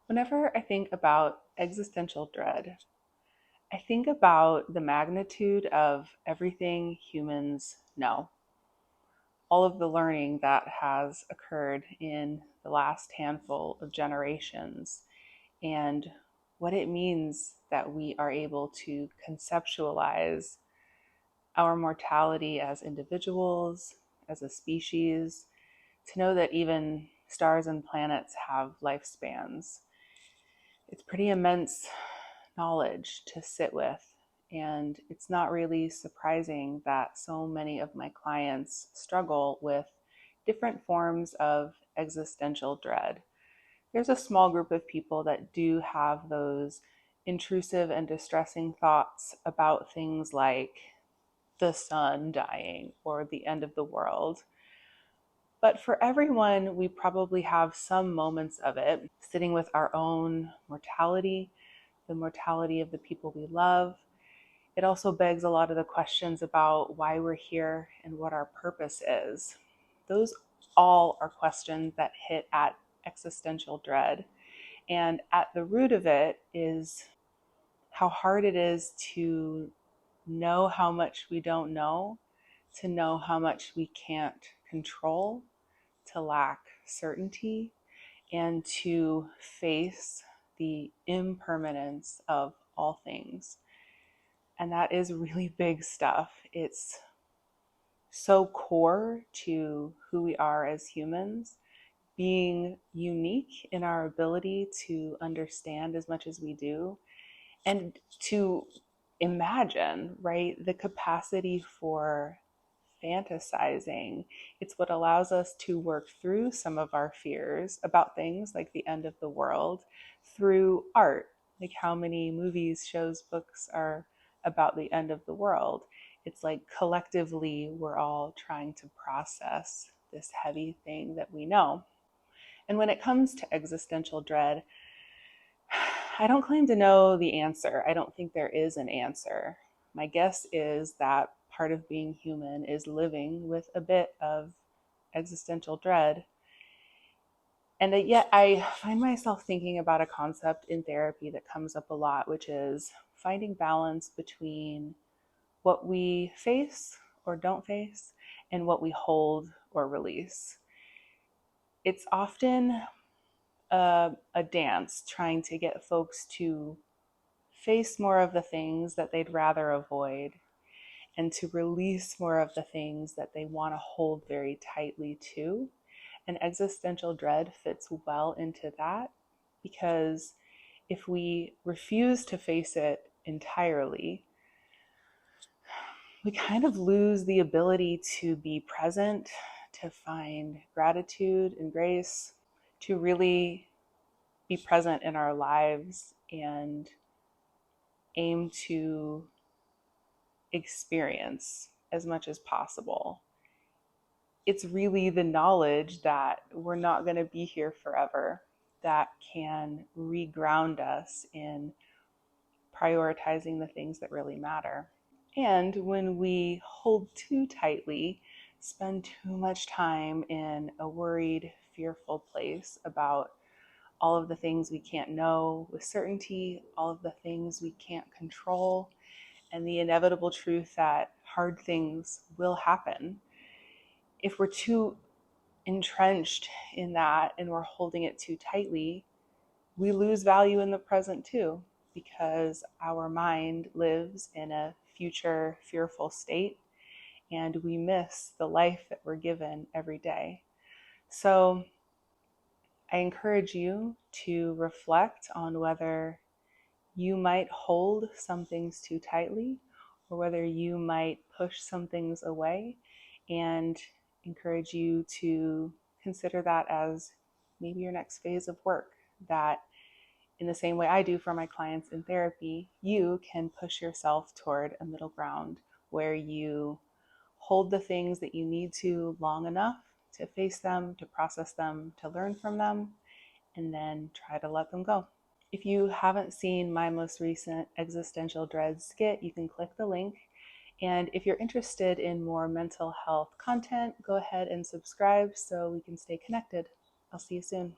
Whenever I think about existential dread, I think about the magnitude of everything humans know, all of the learning that has occurred in the last handful of generations, and what it means that we are able to conceptualize our mortality as individuals, as a species, to know that even stars and planets have lifespans. It's pretty immense knowledge to sit with. And it's not really surprising that so many of my clients struggle with different forms of existential dread. There's a small group of people that do have those intrusive and distressing thoughts about things like the sun dying or the end of the world. But for everyone, we probably have some moments of it, sitting with our own mortality, the mortality of the people we love. It also begs a lot of the questions about why we're here and what our purpose is. Those all are questions that hit at existential dread. And at the root of it is how hard it is to know how much we don't know, to know how much we can't control, to lack certainty, and to face the impermanence of all things. And that is really big stuff. It's so core to who we are as humans, being unique in our ability to understand as much as we do and to imagine, right? The capacity for fantasizing. It's what allows us to work through some of our fears about things like the end of the world through art. Like how many movies, shows, books are about the end of the world. It's like collectively we're all trying to process this heavy thing that we know. And when it comes to existential dread, I don't claim to know the answer. I don't think there is an answer. My guess is that part of being human is living with a bit of existential dread. And yet I find myself thinking about a concept in therapy that comes up a lot, which is finding balance between what we face or don't face and what we hold or release. It's often a dance trying to get folks to face more of the things that they'd rather avoid and to release more of the things that they want to hold very tightly to. And existential dread fits well into that because if we refuse to face it entirely, we kind of lose the ability to be present, to find gratitude and grace, to really be present in our lives and aim to experience as much as possible. It's really the knowledge that we're not going to be here forever that can reground us in prioritizing the things that really matter. And when we hold too tightly, spend too much time in a worried, fearful place about all of the things we can't know with certainty, all of the things we can't control, and the inevitable truth that hard things will happen. If we're too entrenched in that and we're holding it too tightly, we lose value in the present too, because our mind lives in a future fearful state and we miss the life that we're given every day. So I encourage you to reflect on whether you might hold some things too tightly or whether you might push some things away, and encourage you to consider that as maybe your next phase of work. That in the same way I do for my clients in therapy, you can push yourself toward a middle ground where you hold the things that you need to long enough to face them, to process them, to learn from them, and then try to let them go. If you haven't seen my most recent Existential Dread skit, you can click the link. And if you're interested in more mental health content, go ahead and subscribe so we can stay connected. I'll see you soon.